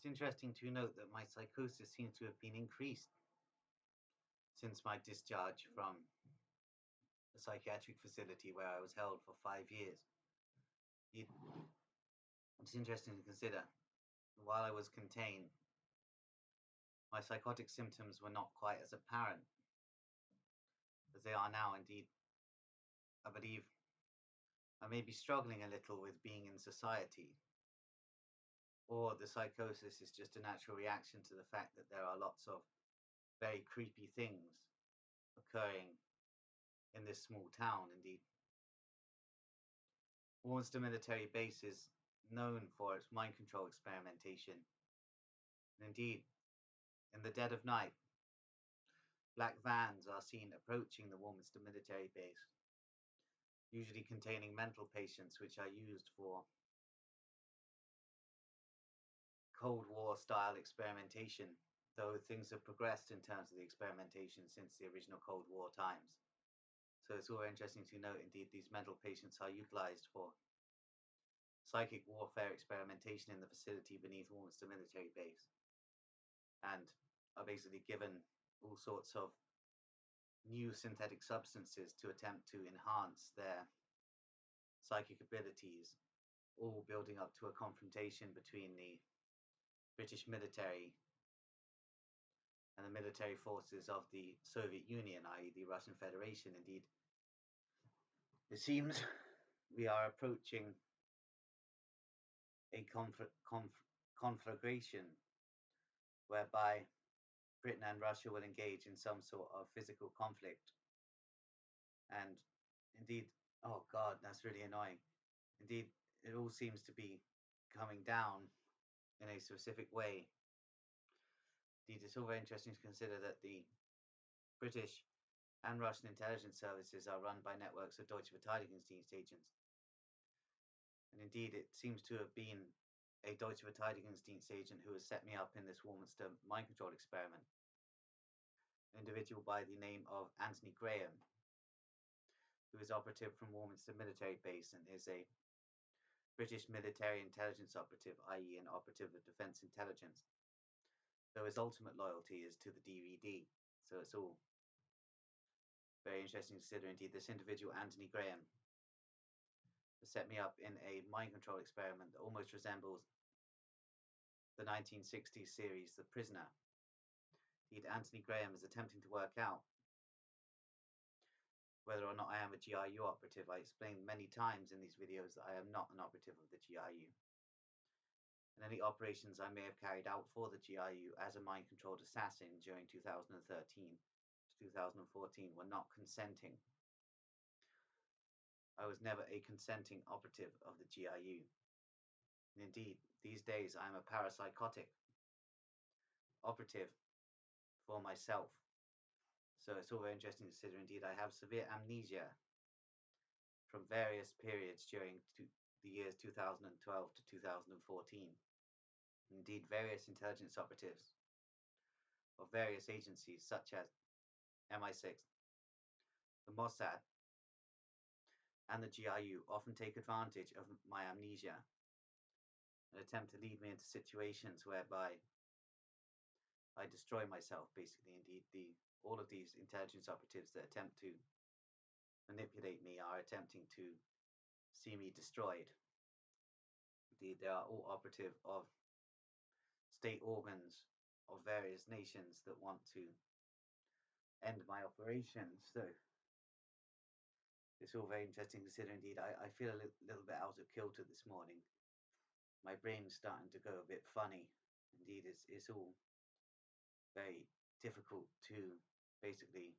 It's interesting to note that my psychosis seems to have been increased since my discharge from the psychiatric facility where I was held for 5 years. It's interesting to consider, while I was contained, my psychotic symptoms were not quite as apparent as they are now. Indeed, I believe I may be struggling a little with being in society, or the psychosis is just a natural reaction to the fact that there are lots of very creepy things occurring in this small town. Indeed, Warminster military base is known for its mind control experimentation. And indeed, in the dead of night, black vans are seen approaching the Warminster military base, usually containing mental patients which are used for Cold War style experimentation, though things have progressed in terms of the experimentation since the original Cold War times. So it's all interesting to note, indeed, these mental patients are utilized for psychic warfare experimentation in the facility beneath Warminster military base, and are basically given all sorts of new synthetic substances to attempt to enhance their psychic abilities, all building up to a confrontation between the British military and the military forces of the Soviet Union, i.e. the Russian Federation. Indeed, it seems we are approaching a conflagration whereby Britain and Russia will engage in some sort of physical conflict. And indeed, oh God, that's really annoying. Indeed, it all seems to be coming down in a specific way. Indeed, it's all very interesting to consider that the British and Russian intelligence services are run by networks of Deutsche Verteidigungsdienst agents. And indeed, it seems to have been a Deutsche Verteidigungsdienst agent who has set me up in this Warminster mind control experiment. An individual by the name of Anthony Graham, who is operative from Warminster military base and is a British military intelligence operative, i.e. an operative of defence intelligence, though his ultimate loyalty is to the DVD. So it's all very interesting to consider. Indeed, this individual, Anthony Graham, has set me up in a mind control experiment that almost resembles the 1960s series The Prisoner. Indeed, Anthony Graham is attempting to work out whether or not I am a GRU operative. I explained many times in these videos that I am not an operative of the GRU. And any operations I may have carried out for the GRU as a mind-controlled assassin during 2013 to 2014 were not consenting. I was never a consenting operative of the GRU. And indeed, these days I am a parapsychotic operative for myself. So it's all very interesting to consider. Indeed, I have severe amnesia from various periods during the years 2012 to 2014. Indeed, various intelligence operatives of various agencies such as MI6, the Mossad, and the GRU often take advantage of my amnesia and attempt to lead me into situations whereby I destroy myself, basically. Indeed, all of these intelligence operatives that attempt to manipulate me are attempting to see me destroyed. Indeed, they are all operative of state organs of various nations that want to end my operations. So it's all very interesting to consider. Indeed, I feel a little bit out of kilter this morning. My brain's starting to go a bit funny. Indeed, it's all very difficult to basically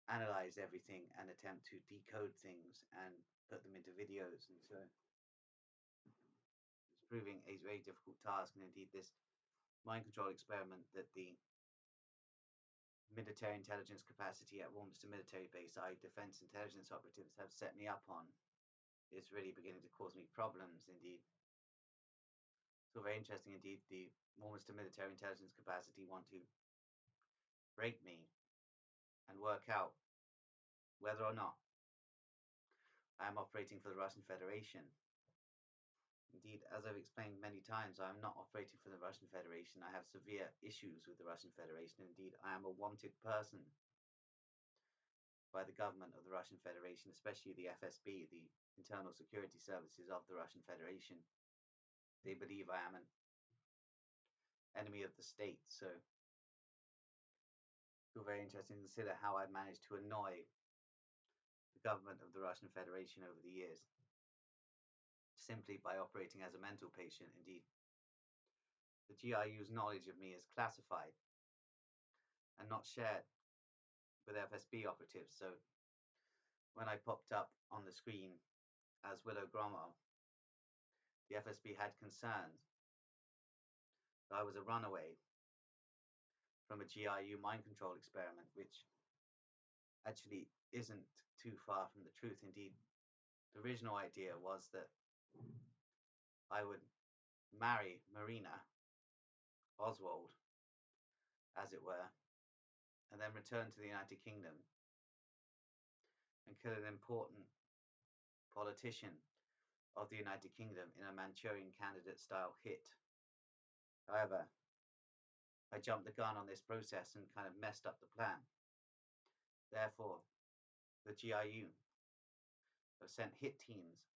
analyze everything and attempt to decode things and put them into videos. And so it's proving a very difficult task. And indeed, this mind control experiment that the military intelligence capacity at Warminster military base, i.e. defence intelligence operatives, have set me up on is really beginning to cause me problems. Indeed, so very interesting. Indeed, the Warminster military intelligence capacity want to break me and work out whether or not I am operating for the Russian Federation. Indeed, indeed, as I've explained many times, I am not operating for the Russian Federation. I have severe issues with the Russian Federation. Indeed, I am a wanted person by the government of the Russian Federation, especially the FSB, the Internal Security Services of the Russian Federation. They believe I am an enemy of the state, so it's very interesting to consider how I've managed to annoy the government of the Russian Federation over the years, simply by operating as a mental patient. Indeed, the GRU's knowledge of me is classified and not shared with FSB operatives, so when I popped up on the screen as Willow Gromov, the FSB had concerns that I was a runaway from a GRU mind control experiment, which actually isn't too far from the truth. Indeed, the original idea was that I would marry Marina Oswald, as it were, and then return to the United Kingdom and kill an important politician of the United Kingdom in a Manchurian Candidate style hit. However, I jumped the gun on this process and kind of messed up the plan. Therefore, the GRU have sent hit teams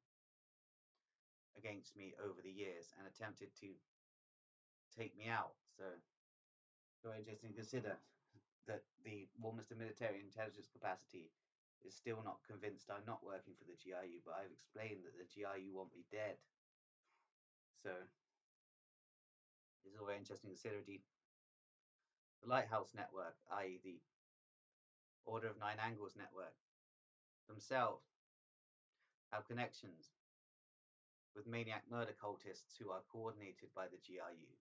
against me over the years and attempted to take me out. So, very interesting to consider that the Warminster military intelligence capacity is still not convinced I'm not working for the GRU, but I've explained that the GRU want me dead. So, it's all very interesting to consider. Indeed, the Lighthouse Network, i.e. the Order of Nine Angles Network, themselves have connections with maniac murder cultists who are coordinated by the GRU.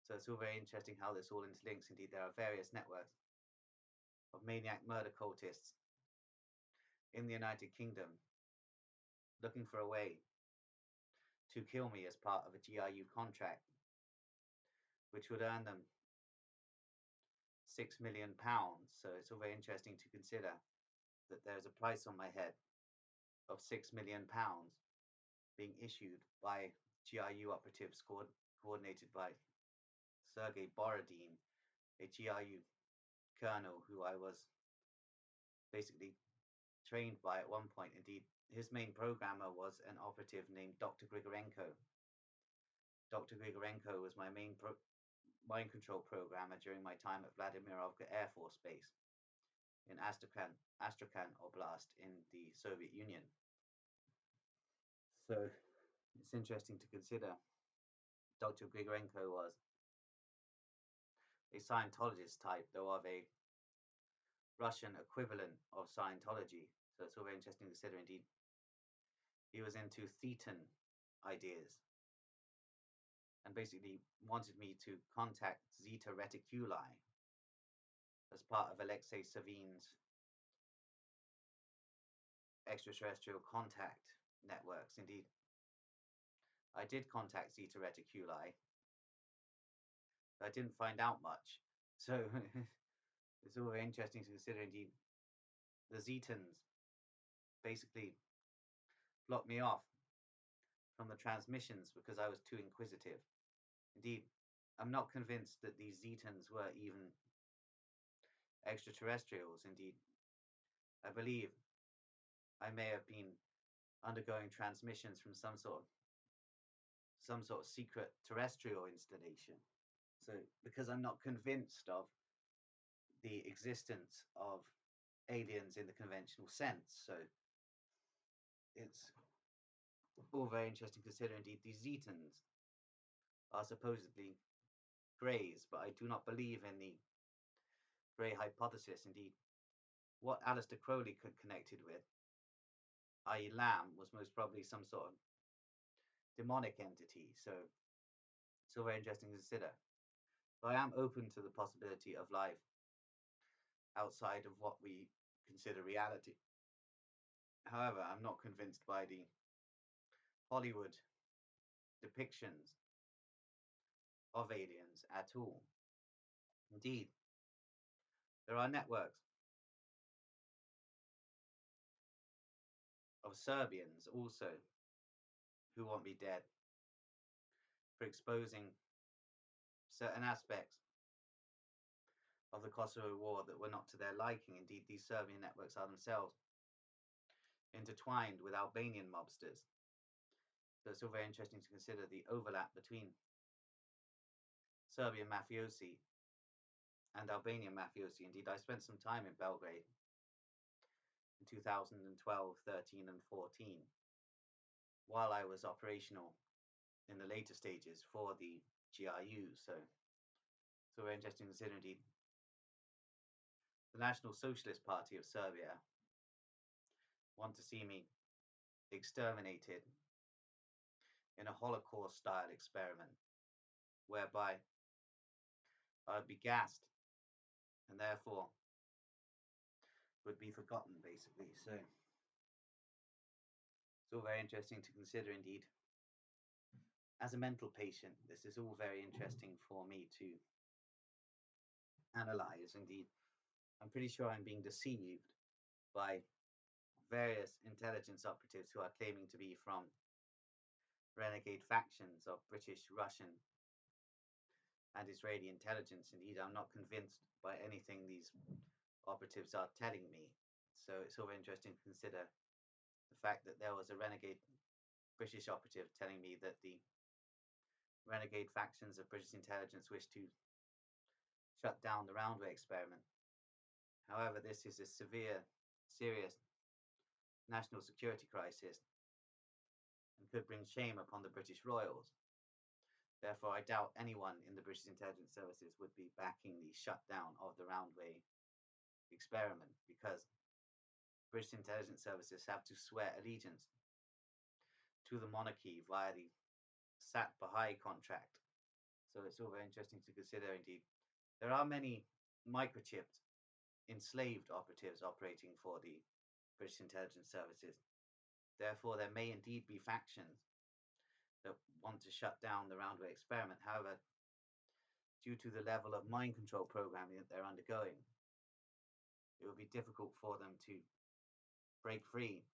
So it's all very interesting how this all interlinks. Indeed, there are various networks of maniac murder cultists in the United Kingdom looking for a way to kill me as part of a GRU contract, which would earn them £6 million. So it's all very interesting to consider that there's a price on my head of £6 million being issued by GRU operatives coordinated by Sergei Borodin, a GRU colonel who I was basically trained by at one point. Indeed, his main programmer was an operative named Dr. Grigorenko. Dr. Grigorenko was my main mind control programmer during my time at Vladimirovka Air Force Base in Astrakhan Oblast in the Soviet Union. So it's interesting to consider Dr. Grigorenko was a Scientologist type, though of a Russian equivalent of Scientology. So it's all very interesting to consider. Indeed, he was into Thetan ideas and basically wanted me to contact Zeta Reticuli as part of Alexei Savin's extraterrestrial contact networks. Indeed, I did contact Zeta Reticuli, but I didn't find out much. So it's all very interesting to consider. Indeed, the Zetans basically blocked me off from the transmissions because I was too inquisitive. Indeed, I'm not convinced that these Zetans were even extraterrestrials. Indeed, I believe I may have been undergoing transmissions from some sort of secret terrestrial installation. So because I'm not convinced of the existence of aliens in the conventional sense, so it's all very interesting to consider. Indeed, these Zetans are supposedly greys, but I do not believe in the grey hypothesis. Indeed, what Aleister Crowley connected with, i.e. Lamb, was most probably some sort of demonic entity. So it's all very interesting to consider. So I am open to the possibility of life outside of what we consider reality. However, I'm not convinced by the Hollywood depictions of aliens at all. Indeed, there are networks of Serbians also who want me dead for exposing certain aspects of the Kosovo War that were not to their liking. Indeed, these Serbian networks are themselves intertwined with Albanian mobsters. So it's all very interesting to consider the overlap between Serbian mafiosi and Albanian mafiosi. Indeed, I spent some time in Belgrade in 2012, 13, and 14 while I was operational in the later stages for the GRU. So it's all very interesting to consider. Indeed, the National Socialist Party of Serbia want to see me exterminated in a Holocaust style experiment whereby I would be gassed and therefore would be forgotten, basically. So it's all very interesting to consider. Indeed, as a mental patient, this is all very interesting for me to analyze. Indeed, I'm pretty sure I'm being deceived by various intelligence operatives who are claiming to be from renegade factions of British, Russian, and Israeli intelligence. Indeed, I'm not convinced by anything these operatives are telling me. So it's all very interesting to consider the fact that there was a renegade British operative telling me that the renegade factions of British intelligence wish to shut down the Roundway experiment. However, this is a serious national security crisis and could bring shame upon the British royals. Therefore, I doubt anyone in the British intelligence services would be backing the shutdown of the Roundway experiment, because British intelligence services have to swear allegiance to the monarchy via the Sat Bahai contract. So it's all very interesting to consider. Indeed, there are many microchipped enslaved operatives operating for the British intelligence services. Therefore, there may indeed be factions that want to shut down the Roundway experiment. However, due to the level of mind control programming that they're undergoing, it would be difficult for them to break free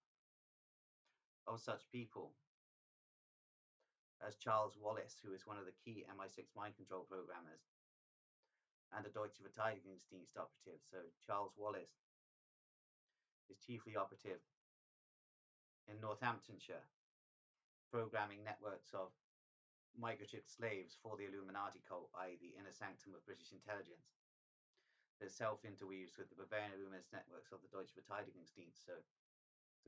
of such people as Charles Wallace, who is one of the key MI6 mind control programmers and a Deutsche Verteidigungsdienst operative. So Charles Wallace is chiefly operative in Northamptonshire, programming networks of microchipped slaves for the Illuminati cult, i.e. the inner sanctum of British intelligence, that self-interweaves with the Bavarian Illuminist networks of the Deutsche Verteidigungsdienst. So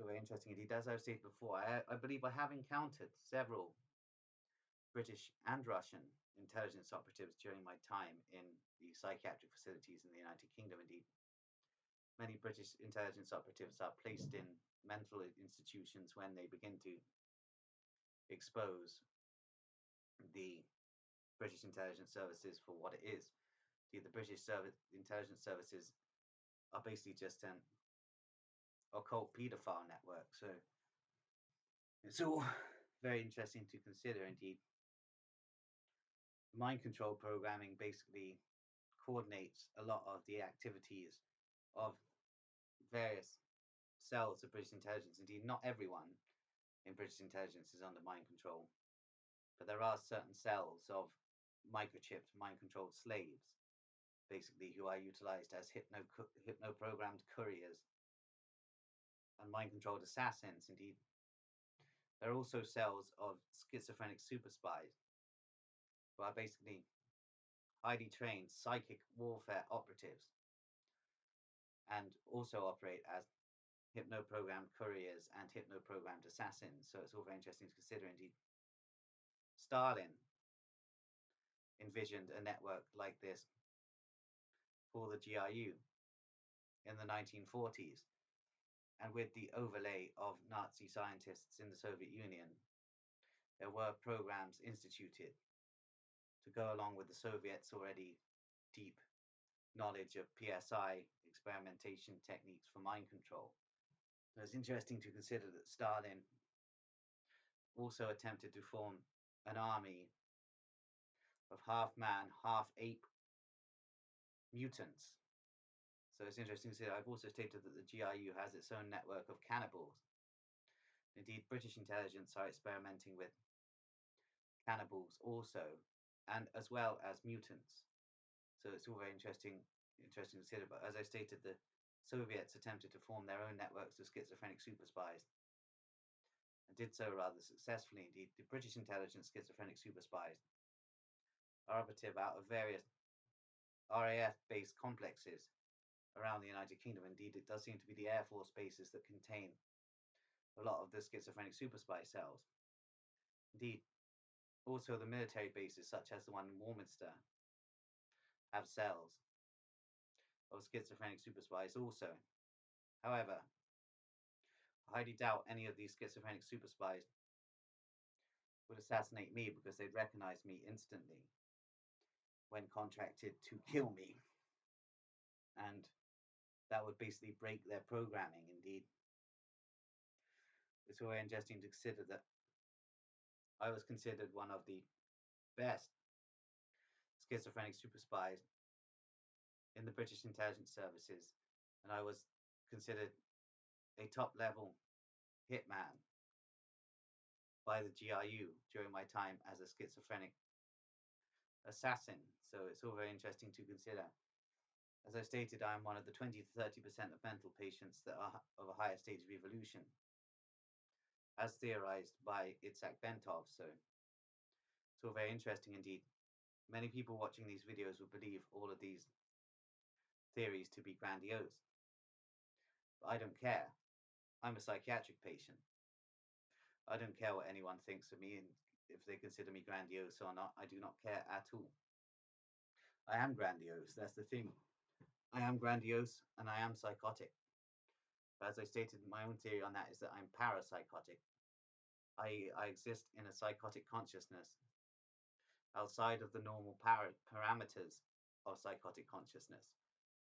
very interesting indeed. As I've stated before, I believe I have encountered several British and Russian intelligence operatives during my time in the psychiatric facilities in the United Kingdom. Indeed, many British intelligence operatives are placed in mental institutions when they begin to expose the British intelligence services for what it is. The British intelligence services are basically just an occult paedophile network. So it's all very interesting to consider. Indeed, mind control programming basically coordinates a lot of the activities of various cells of British intelligence. Indeed, not everyone in British intelligence is under mind control, but there are certain cells of microchipped, mind-controlled slaves, basically, who are utilized as hypno-programmed couriers and mind-controlled assassins. Indeed, there are also cells of schizophrenic super spies who are basically highly trained psychic warfare operatives and also operate as hypno-programmed couriers and hypno-programmed assassins. So it's all very interesting to consider. Indeed, Stalin envisioned a network like this for the GRU in the 1940s, and with the overlay of Nazi scientists in the Soviet Union, there were programs instituted to go along with the Soviets' already deep knowledge of PSI experimentation techniques for mind control. It's interesting to consider that Stalin also attempted to form an army of half man, half ape mutants. So it's interesting to see. I've also stated that the GRU has its own network of cannibals Indeed, British intelligence are experimenting with cannibals also, and as well as mutants. So it's all very interesting to consider. But as I stated, the Soviets attempted to form their own networks of schizophrenic super spies and did so rather successfully. Indeed, the British intelligence schizophrenic super spies are operative out of various RAF-based complexes around the United Kingdom. Indeed, it does seem to be the Air Force bases that contain a lot of the schizophrenic super spy cells. Indeed, also the military bases, such as the one in Warminster, have cells of schizophrenic super spies also. However, I highly doubt any of these schizophrenic super spies would assassinate me because they'd recognize me instantly when contracted to kill me. And that would basically break their programming. Indeed, it's very interesting to consider that I was considered one of the best schizophrenic super spies in the British intelligence services, and I was considered a top level hitman by the GRU during my time as a schizophrenic assassin. So it's all very interesting to consider. As I stated, I am one of the 20 to 30% of mental patients that are of a higher stage of evolution, as theorized by Itzhak Bentov. So it's all very interesting indeed. Many people watching these videos will believe all of these theories to be grandiose, but I don't care. I'm a psychiatric patient. I don't care what anyone thinks of me and if they consider me grandiose or not. I do not care at all. I am grandiose. That's the thing. I am grandiose and I am psychotic. But as I stated, my own theory on that is that I'm parapsychotic. I exist in a psychotic consciousness outside of the normal parameters of psychotic consciousness.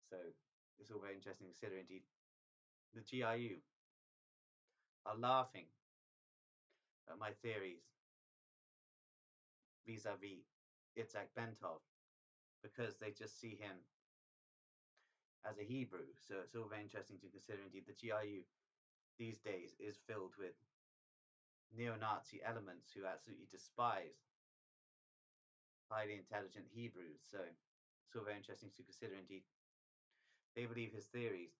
So it's all very interesting to consider. Indeed, the GRU are laughing at my theories vis-a-vis Itzhak Bentov because they just see him as a Hebrew. So it's all very interesting to consider. Indeed, the GRU these days is filled with neo-Nazi elements who absolutely despise highly intelligent Hebrews. So it's all very interesting to consider. Indeed, they believe his theories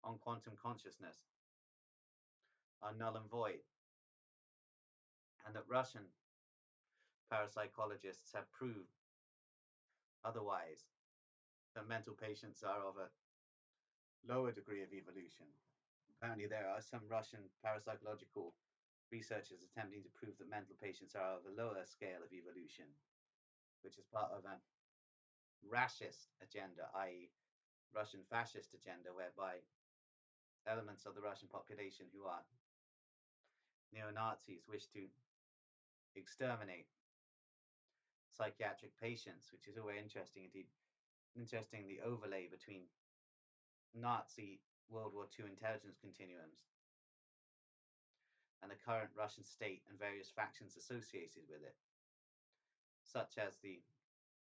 on quantum consciousness are null and void, and that Russian parapsychologists have proved otherwise, that mental patients are of a lower degree of evolution. Apparently, there are some Russian parapsychological researchers attempting to prove that mental patients are of a lower scale of evolution, which is part of a rashist agenda, i.e., Russian fascist agenda, whereby elements of the Russian population who are neo-Nazis wish to exterminate psychiatric patients, which is all very interesting indeed. Interesting the overlay between Nazi World War II intelligence continuums and the current Russian state and various factions associated with it, such as the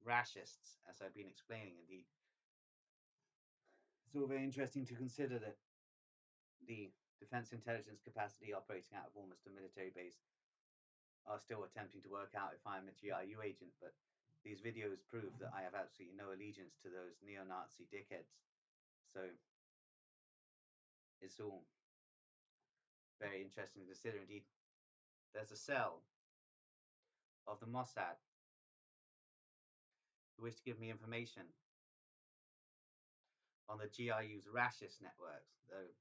Rashists, as I've been explaining. Indeed, it's all very interesting to consider that the defense intelligence capacity operating out of almost a military base are still attempting to work out if I'm a GRU agent, but these videos prove that I have absolutely no allegiance to those neo-Nazi dickheads. So it's all very interesting to consider. Indeed, there's a cell of the Mossad who wish to give me information on the GRU's rashist networks, though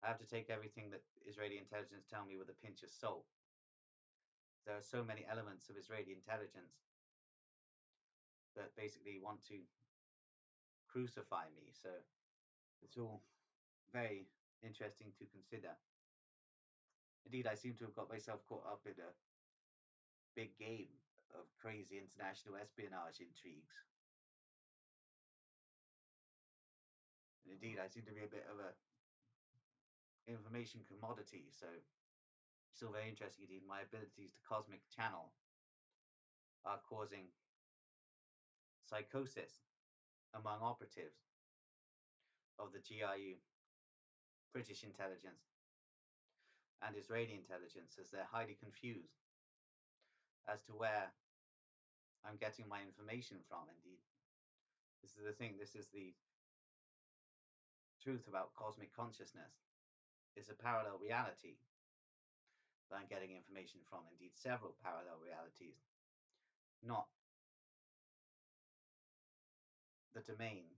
I have to take everything that Israeli intelligence tell me with a pinch of salt. There are so many elements of Israeli intelligence that basically want to crucify me. So it's all very interesting to consider. Indeed, I seem to have got myself caught up in a big game of crazy international espionage intrigues. And indeed, I seem to be a bit of a information commodity. So still very interesting indeed. My abilities to cosmic channel are causing psychosis among operatives of the GRU British intelligence and Israeli intelligence, as they're highly confused as to where I'm getting my information from. Indeed, this is the thing. This is the truth about cosmic consciousness. It's a parallel reality that I'm getting information from. Indeed, several parallel realities, not the domain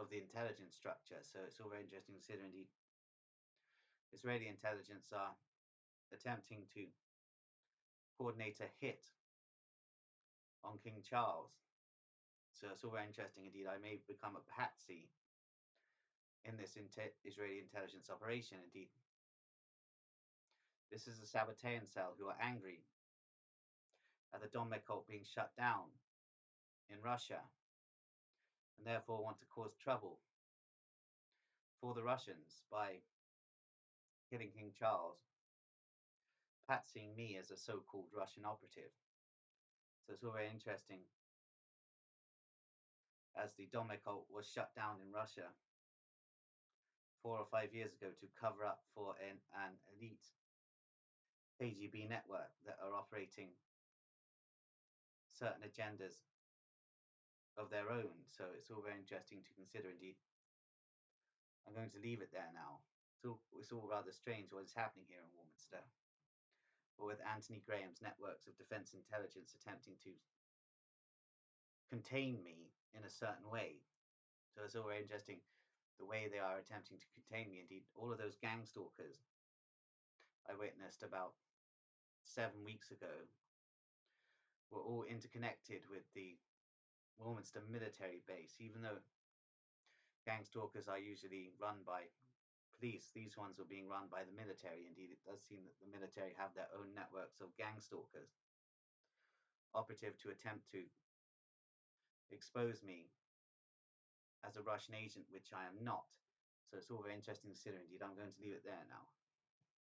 of the intelligence structure. So it's all very interesting to consider. Indeed, Israeli intelligence are attempting to coordinate a hit on King Charles. So it's all very interesting indeed. I may become a patsy in this Israeli intelligence operation. Indeed, this is a Sabbatean cell who are angry at the Don cult being shut down in Russia, and therefore want to cause trouble for the Russians by killing King Charles, patsying me as a so-called Russian operative. So it's all very interesting, as the Don cult was shut down in Russia 4 or 5 years ago to cover up for an elite KGB network that are operating certain agendas of their own. So it's all very interesting to consider indeed. I'm going to leave it there now. It's all rather strange what is happening here in Warminster. But with Anthony Graham's networks of defense intelligence attempting to contain me in a certain way. So it's all very interesting the way they are attempting to contain me. Indeed, all of those gang stalkers I witnessed about 7 weeks ago were all interconnected with the Warminster military base, even though gang stalkers are usually run by police. These ones are being run by the military. Indeed, it does seem that the military have their own networks of gang stalkers operative to attempt to expose me as a Russian agent, which I am not. So it's all very interesting to consider. Indeed, I'm going to leave it there now.